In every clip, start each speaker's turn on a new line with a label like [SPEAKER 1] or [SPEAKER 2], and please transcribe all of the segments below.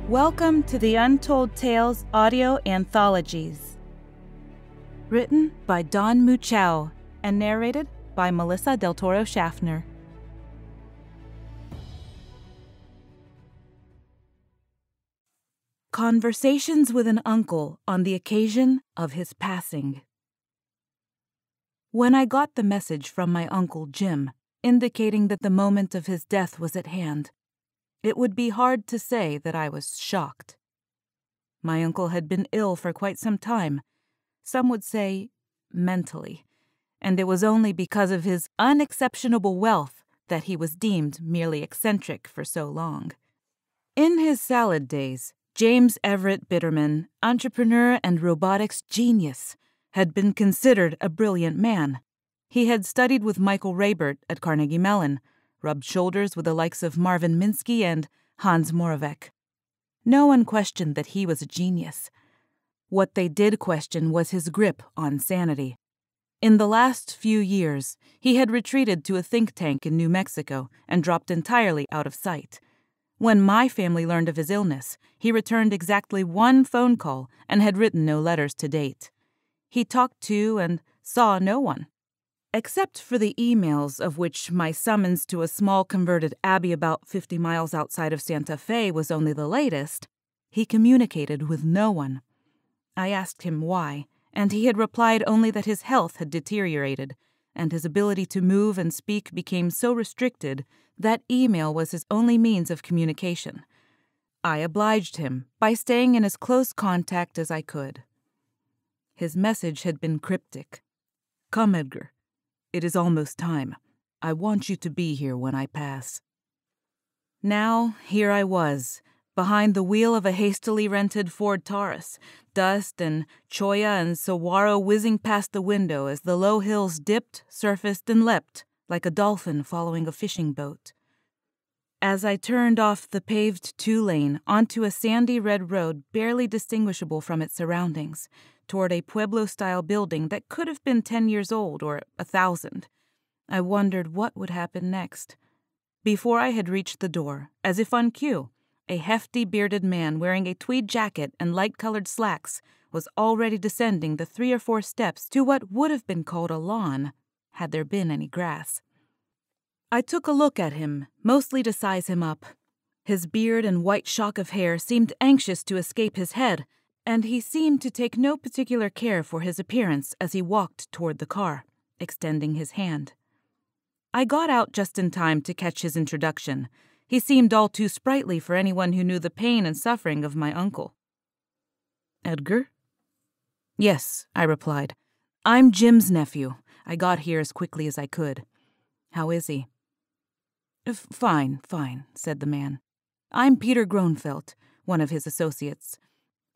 [SPEAKER 1] Welcome to the Untold Tales audio anthologies. Written by Don Muchow and narrated by Melissa Del Toro Schaffner. Conversations with an uncle on the occasion of his passing. When I got the message from my uncle Jim, indicating that the moment of his death was at hand, it would be hard to say that I was shocked. My uncle had been ill for quite some time, some would say mentally, and it was only because of his unexceptionable wealth that he was deemed merely eccentric for so long. In his salad days, James Everett Bitterman, entrepreneur and robotics genius, had been considered a brilliant man. He had studied with Michael Raybert at Carnegie Mellon, rubbed shoulders with the likes of Marvin Minsky and Hans Moravec. No one questioned that he was a genius. What they did question was his grip on sanity. In the last few years, he had retreated to a think tank in New Mexico and dropped entirely out of sight. When my family learned of his illness, he returned exactly one phone call and had written no letters to date. He talked to and saw no one. Except for the emails of which my summons to a small converted abbey about 50 miles outside of Santa Fe was only the latest, he communicated with no one. I asked him why, and he had replied only that his health had deteriorated, and his ability to move and speak became so restricted that email was his only means of communication. I obliged him by staying in as close contact as I could. His message had been cryptic. "Come, Edgar. It is almost time. I want you to be here when I pass." Now, here I was, behind the wheel of a hastily rented Ford Taurus, dust and cholla and saguaro whizzing past the window as the low hills dipped, surfaced, and leapt like a dolphin following a fishing boat. As I turned off the paved two-lane onto a sandy red road barely distinguishable from its surroundings, toward a Pueblo-style building that could have been 10 years old or 1,000, I wondered what would happen next. Before I had reached the door, as if on cue, a hefty bearded man wearing a tweed jacket and light-colored slacks was already descending the 3 or 4 steps to what would have been called a lawn, had there been any grass. I took a look at him, mostly to size him up. His beard and white shock of hair seemed anxious to escape his head, and he seemed to take no particular care for his appearance as he walked toward the car, extending his hand. I got out just in time to catch his introduction. He seemed all too sprightly for anyone who knew the pain and suffering of my uncle. "Edgar?" "Yes," I replied. "I'm Jim's nephew. I got here as quickly as I could. How is he?" Fine, said the man. "I'm Peter Gronfeldt, one of his associates.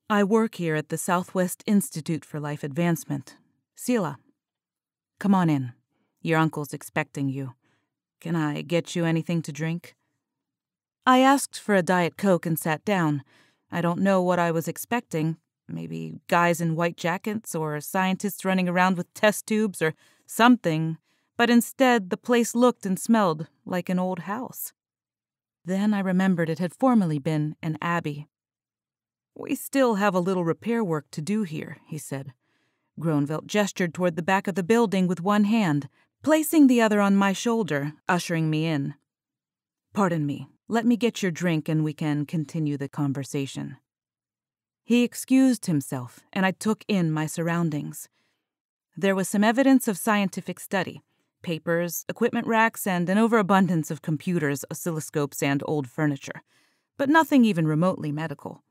[SPEAKER 1] I work here at the Southwest Institute for Life Advancement. Sila, come on in. Your uncle's expecting you. Can I get you anything to drink?" I asked for a Diet Coke and sat down. I don't know what I was expecting. Maybe guys in white jackets or scientists running around with test tubes or something. But instead, the place looked and smelled like an old house. Then I remembered it had formerly been an abbey. "We still have a little repair work to do here," he said. Gronfeldt gestured toward the back of the building with one hand, placing the other on my shoulder, ushering me in. "Pardon me. Let me get your drink and we can continue the conversation." He excused himself, and I took in my surroundings. There was some evidence of scientific study, papers, equipment racks, and an overabundance of computers, oscilloscopes, and old furniture, but nothing even remotely medical.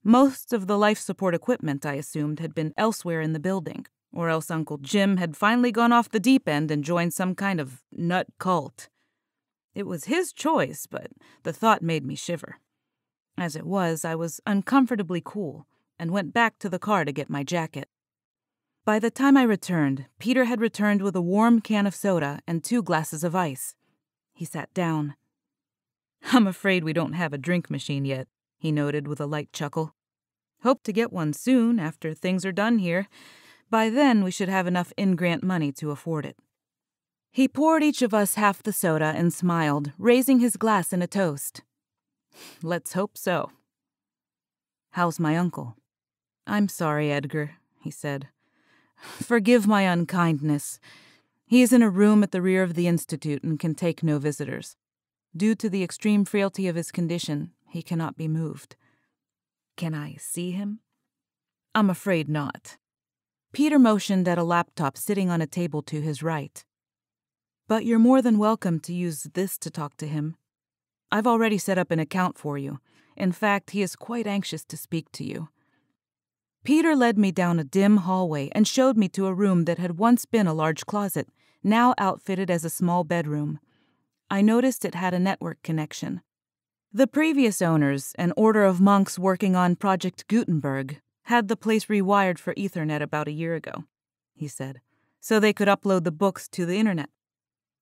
[SPEAKER 1] Most of the life support equipment, I assumed, had been elsewhere in the building, or else Uncle Jim had finally gone off the deep end and joined some kind of nut cult. It was his choice, but the thought made me shiver. As it was, I was uncomfortably cool and went back to the car to get my jacket. By the time I returned, Peter had returned with a warm can of soda and 2 glasses of ice. He sat down. "I'm afraid we don't have a drink machine yet," he noted with a light chuckle. "Hope to get one soon after things are done here. By then we should have enough in-grant money to afford it." He poured each of us half the soda and smiled, raising his glass in a toast. "Let's hope so." How's my uncle?" "I'm sorry, Edgar," he said. "Forgive my unkindness. He is in a room at the rear of the institute and can take no visitors. Due to the extreme frailty of his condition, he cannot be moved." "Can I see him?" "I'm afraid not." Peter motioned at a laptop sitting on a table to his right. "But you're more than welcome to use this to talk to him. I've already set up an account for you. In fact, he is quite anxious to speak to you." Peter led me down a dim hallway and showed me to a room that had once been a large closet, now outfitted as a small bedroom. I noticed it had a network connection. The previous owners, an order of monks working on Project Gutenberg, had the place rewired for Ethernet about a year ago, he said, so they could upload the books to the internet.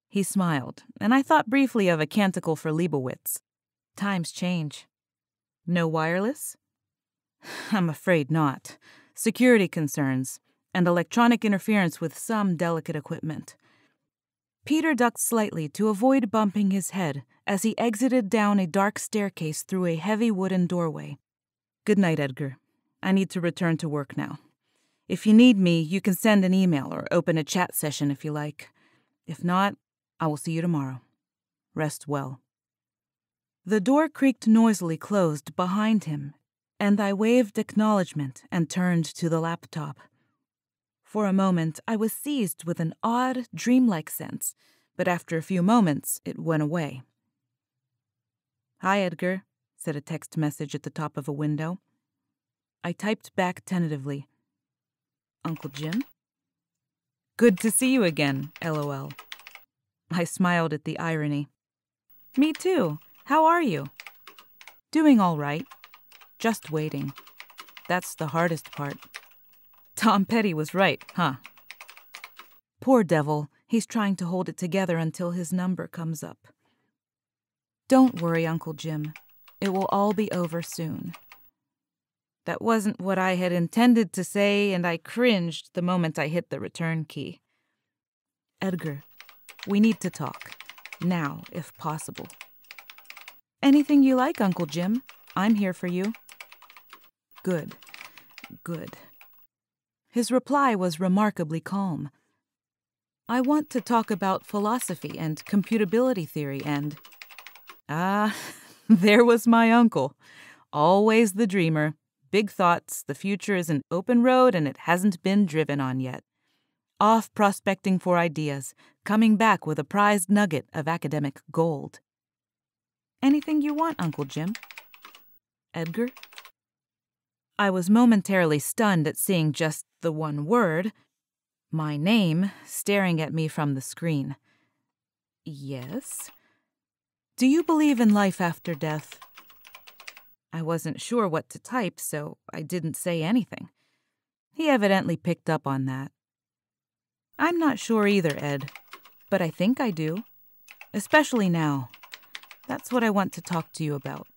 [SPEAKER 1] He smiled, and I thought briefly of a canticle for Leibowitz. Times change. No wireless? I'm afraid not. Security concerns, and electronic interference with some delicate equipment. Peter ducked slightly to avoid bumping his head as he exited down a dark staircase through a heavy wooden doorway. "Good night, Edgar. I need to return to work now. If you need me, you can send an email or open a chat session if you like. If not, I will see you tomorrow. Rest well." The door creaked noisily closed behind him, and I waved acknowledgement and turned to the laptop. For a moment, I was seized with an odd, dreamlike sense, but after a few moments, it went away. "Hi, Edgar," said a text message at the top of a window. I typed back tentatively. "Uncle Jim?" "Good to see you again, LOL." I smiled at the irony. "Me too. How are you?" "Doing all right. Just waiting. That's the hardest part." Tom Petty was right, huh? Poor devil, he's trying to hold it together until his number comes up. "Don't worry, Uncle Jim. It will all be over soon." That wasn't what I had intended to say, and I cringed the moment I hit the return key. "Edgar, we need to talk. Now, if possible." "Anything you like, Uncle Jim. I'm here for you." Good. Good. His reply was remarkably calm. "I want to talk about philosophy and computability theory and..." There was my uncle. Always the dreamer. Big thoughts, the future is an open road and it hasn't been driven on yet. Off prospecting for ideas, coming back with a prized nugget of academic gold. "Anything you want, Uncle Jim." "Edgar?" I was momentarily stunned at seeing just the one word, my name, staring at me from the screen. "Yes?" "Do you believe in life after death?" I wasn't sure what to type, so I didn't say anything. He evidently picked up on that. "I'm not sure either, Ed, but I think I do. Especially now. That's what I want to talk to you about.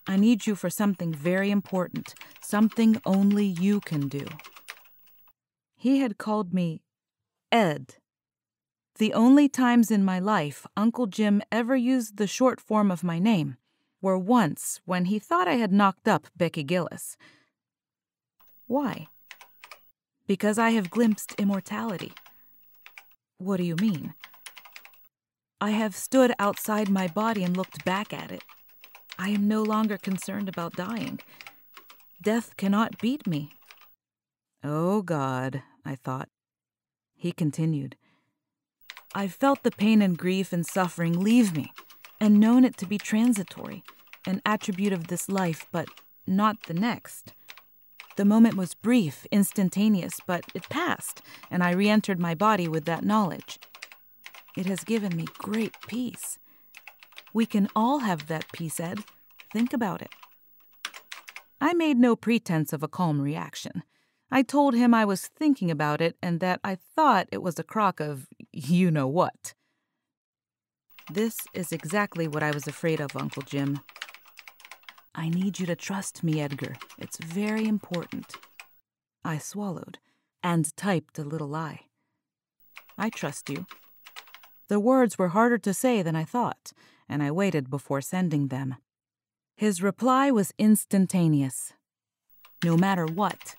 [SPEAKER 1] I need you for something very important, something only you can do." He had called me Ed. The only times in my life Uncle Jim ever used the short form of my name were once when he thought I had knocked up Becky Gillis. Why? Because I have glimpsed immortality. What do you mean? I have stood outside my body and looked back at it. I am no longer concerned about dying. Death cannot beat me. Oh God, I thought. He continued. I've felt the pain and grief and suffering leave me, and known it to be transitory, an attribute of this life, but not the next. The moment was brief, instantaneous, but it passed, and I re-entered my body with that knowledge. It has given me great peace. We can all have that peace, Ed. Think about it. I made no pretense of a calm reaction. I told him I was thinking about it and that I thought it was a crock of you-know-what. This is exactly what I was afraid of, Uncle Jim. I need you to trust me, Edgar. It's very important. I swallowed and typed a little lie. I trust you. The words were harder to say than I thought, and I waited before sending them. His reply was instantaneous. no matter what.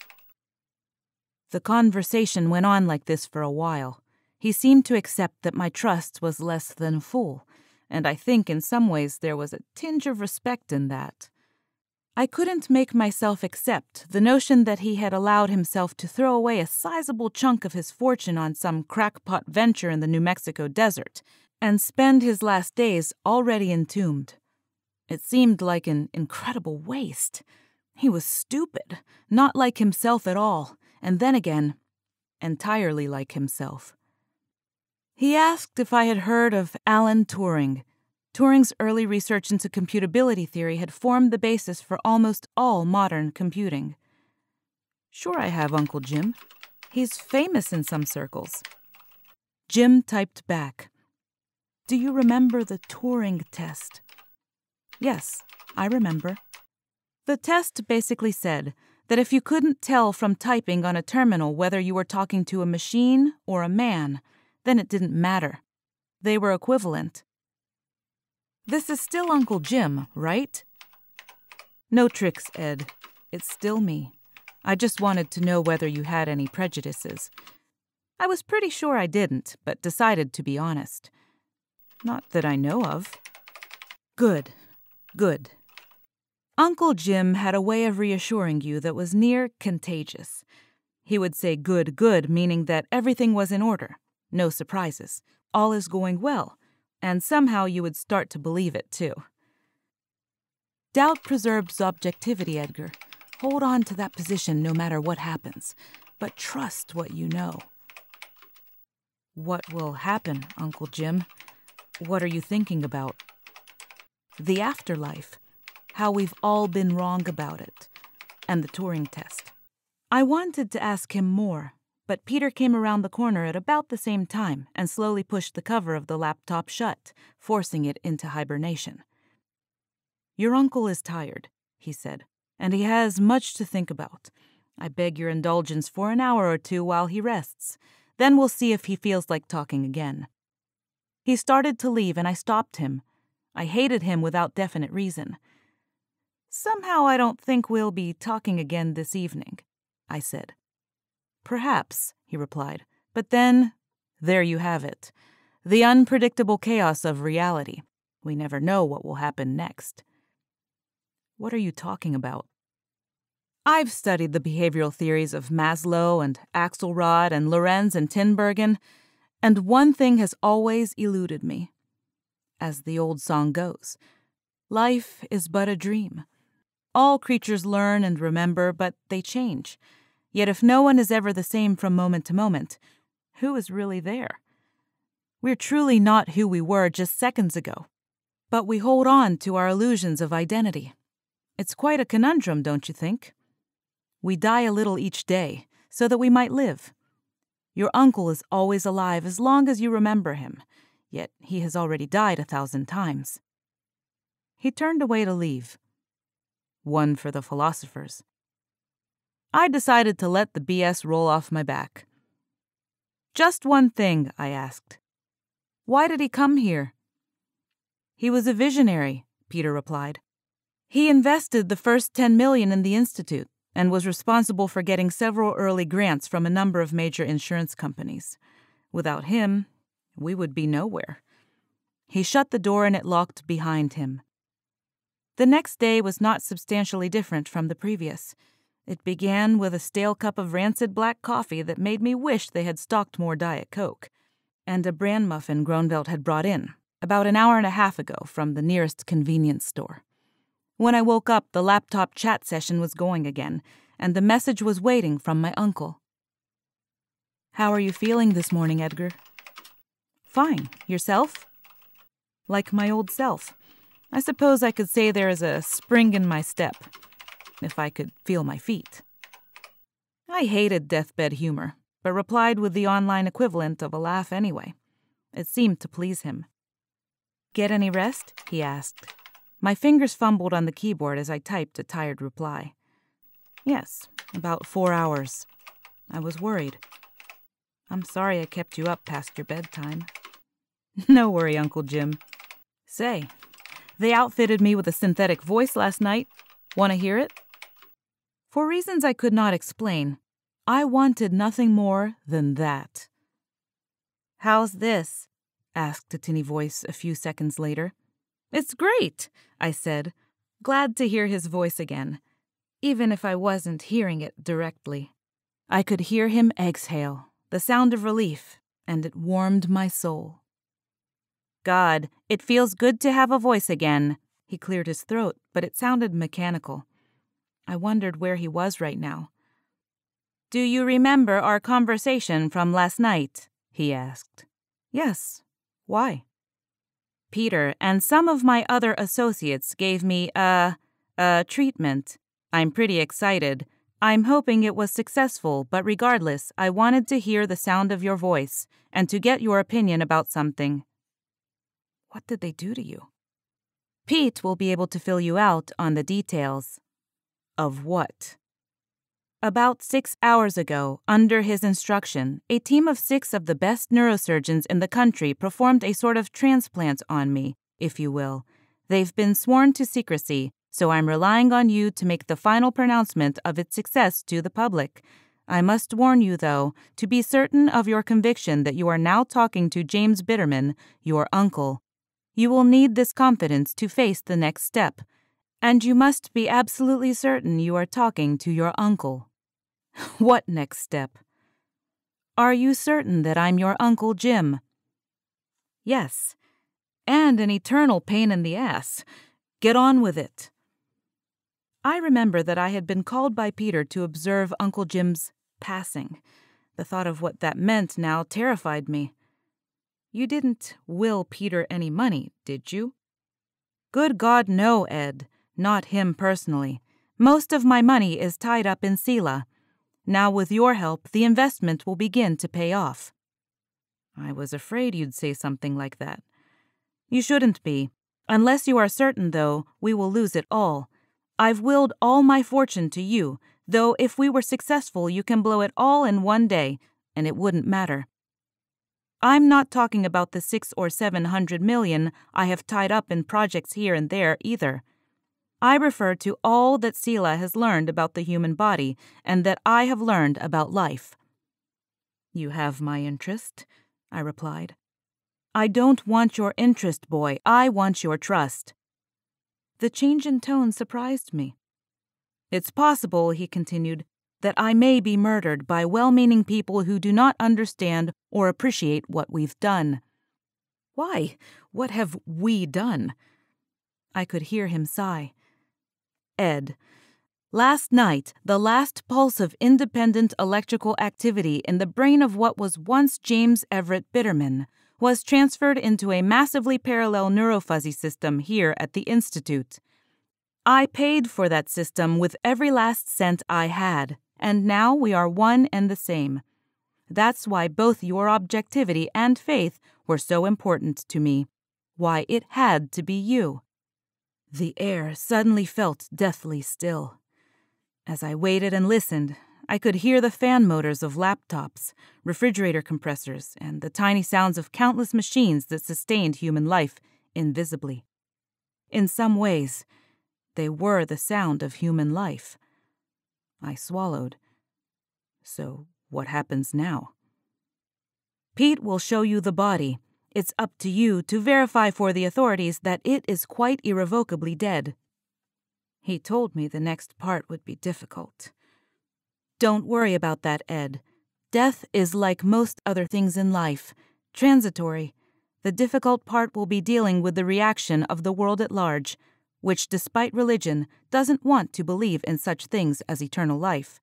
[SPEAKER 1] The conversation went on like this for a while. He seemed to accept that my trust was less than full, and I think in some ways there was a tinge of respect in that. I couldn't make myself accept the notion that he had allowed himself to throw away a sizable chunk of his fortune on some crackpot venture in the New Mexico desert and spend his last days already entombed. It seemed like an incredible waste. He was stupid, not like himself at all, and then again, entirely like himself. He asked if I had heard of Alan Turing. Turing's early research into computability theory had formed the basis for almost all modern computing. Sure I have, Uncle Jim. He's famous in some circles. Jim typed back. Do you remember the Turing test? Yes, I remember. The test basically said that if you couldn't tell from typing on a terminal whether you were talking to a machine or a man, then it didn't matter. They were equivalent. This is still Uncle Jim, right? No tricks, Ed. It's still me. I just wanted to know whether you had any prejudices. I was pretty sure I didn't, but decided to be honest. Not that I know of. Good. Good. Uncle Jim had a way of reassuring you that was near contagious. He would say good, good, meaning that everything was in order. No surprises. All is going well. And somehow you would start to believe it, too. Doubt preserves objectivity, Edgar. Hold on to that position no matter what happens, but trust what you know. What will happen, Uncle Jim? What are you thinking about? The afterlife. How we've all been wrong about it. And the Turing test. I wanted to ask him more, but Peter came around the corner at about the same time and slowly pushed the cover of the laptop shut, forcing it into hibernation. Your uncle is tired, he said, and he has much to think about. I beg your indulgence for an hour or two while he rests. Then we'll see if he feels like talking again. He started to leave and I stopped him. I hated him without definite reason. Somehow I don't think we'll be talking again this evening, I said. Perhaps, he replied, but then, there you have it. The unpredictable chaos of reality. We never know what will happen next. What are you talking about? I've studied the behavioral theories of Maslow and Axelrod and Lorenz and Tinbergen, and one thing has always eluded me. As the old song goes, life is but a dream. All creatures learn and remember, but they change. Yet if no one is ever the same from moment to moment, who is really there? We're truly not who we were just seconds ago, but we hold on to our illusions of identity. It's quite a conundrum, don't you think? We die a little each day, so that we might live. Your uncle is always alive as long as you remember him, yet he has already died 1,000 times. He turned away to leave. One for the philosophers. I decided to let the BS roll off my back. Just one thing, I asked. Why did he come here? He was a visionary, Peter replied. He invested the first $10 million in the Institute and was responsible for getting several early grants from a number of major insurance companies. Without him, we would be nowhere. He shut the door and it locked behind him. The next day was not substantially different from the previous. It began with a stale cup of rancid black coffee that made me wish they had stocked more Diet Coke, and a bran muffin Groenvelt had brought in, about an hour and a half ago from the nearest convenience store. When I woke up, the laptop chat session was going again, and the message was waiting from my uncle. How are you feeling this morning, Edgar? Fine. Yourself? Like my old self. I suppose I could say there is a spring in my step. If I could feel my feet. I hated deathbed humor, but replied with the online equivalent of a laugh anyway. It seemed to please him. Get any rest? He asked. My fingers fumbled on the keyboard as I typed a tired reply. Yes, about 4 hours. I was worried. I'm sorry I kept you up past your bedtime. No worry, Uncle Jim. Say, they outfitted me with a synthetic voice last night. Want to hear it? For reasons I could not explain, I wanted nothing more than that. "How's this?" asked a tinny voice a few seconds later. "It's great," I said, glad to hear his voice again, even if I wasn't hearing it directly. I could hear him exhale, the sound of relief, and it warmed my soul. "God, it feels good to have a voice again." He cleared his throat, but it sounded mechanical. I wondered where he was right now. "Do you remember our conversation from last night?" he asked. "Yes. Why?" "Peter and some of my other associates gave me a treatment. I'm pretty excited. I'm hoping it was successful, but regardless, I wanted to hear the sound of your voice and to get your opinion about something." "What did they do to you?" "Pete will be able to fill you out on the details." "Of what?" "About 6 hours ago, under his instruction, a team of 6 of the best neurosurgeons in the country performed a sort of transplant on me, if you will. They've been sworn to secrecy, so I'm relying on you to make the final pronouncement of its success to the public. I must warn you, though, to be certain of your conviction that you are now talking to James Bitterman, your uncle. You will need this confidence to face the next step, and you must be absolutely certain you are talking to your uncle." "What next step?" "Are you certain that I'm your Uncle Jim?" "Yes, and an eternal pain in the ass. Get on with it." I remember that I had been called by Peter to observe Uncle Jim's passing. The thought of what that meant now terrified me. "You didn't will Peter any money, did you?" "Good God, no, Ed. Not him personally. Most of my money is tied up in Sela. Now with your help, the investment will begin to pay off." "I was afraid you'd say something like that." "You shouldn't be. Unless you are certain, though, we will lose it all. I've willed all my fortune to you, though if we were successful you can blow it all in one day, and it wouldn't matter. I'm not talking about the 600 or 700 million I have tied up in projects here and there either. I refer to all that Sela has learned about the human body and that I have learned about life." "You have my interest," I replied. "I don't want your interest, boy. I want your trust." The change in tone surprised me. "It's possible," he continued, "that I may be murdered by well-meaning people who do not understand or appreciate what we've done." "Why? What have we done?" I could hear him sigh. "Ed, last night, the last pulse of independent electrical activity in the brain of what was once James Everett Bitterman was transferred into a massively parallel neurofuzzy system here at the Institute. I paid for that system with every last cent I had, and now we are one and the same. That's why both your objectivity and faith were so important to me. Why it had to be you." The air suddenly felt deathly still. As I waited and listened, I could hear the fan motors of laptops, refrigerator compressors, and the tiny sounds of countless machines that sustained human life invisibly. In some ways, they were the sound of human life. I swallowed. "So what happens now?" "Pete will show you the body. It's up to you to verify for the authorities that it is quite irrevocably dead." He told me the next part would be difficult. "Don't worry about that, Ed. Death is like most other things in life, transitory. The difficult part will be dealing with the reaction of the world at large, which, despite religion, doesn't want to believe in such things as eternal life.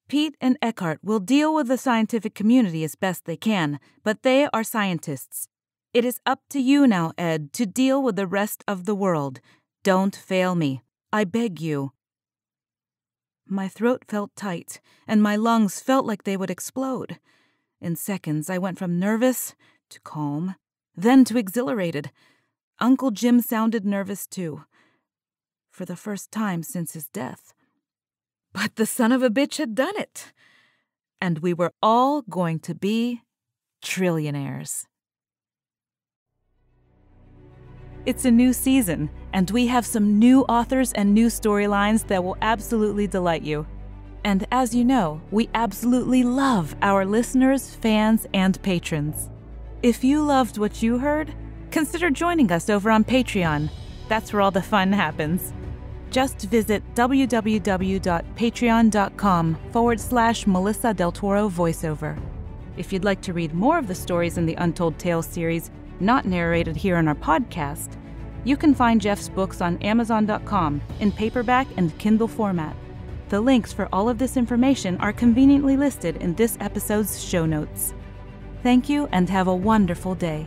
[SPEAKER 1] Pete and Eckhart will deal with the scientific community as best they can, but they are scientists. It is up to you now, Ed, to deal with the rest of the world. Don't fail me. I beg you." My throat felt tight, and my lungs felt like they would explode. In seconds, I went from nervous to calm, then to exhilarated. Uncle Jim sounded nervous, too. For the first time since his death. But the son of a bitch had done it. And we were all going to be trillionaires. It's a new season, and we have some new authors and new storylines that will absolutely delight you. And as you know, we absolutely love our listeners, fans, and patrons. If you loved what you heard, consider joining us over on Patreon. That's where all the fun happens. Just visit www.patreon.com/Melissa Del Toro voiceover. If you'd like to read more of the stories in the Untold Tales series not narrated here on our podcast, you can find Jeff's books on Amazon.com in paperback and Kindle format. The links for all of this information are conveniently listed in this episode's show notes. Thank you and have a wonderful day.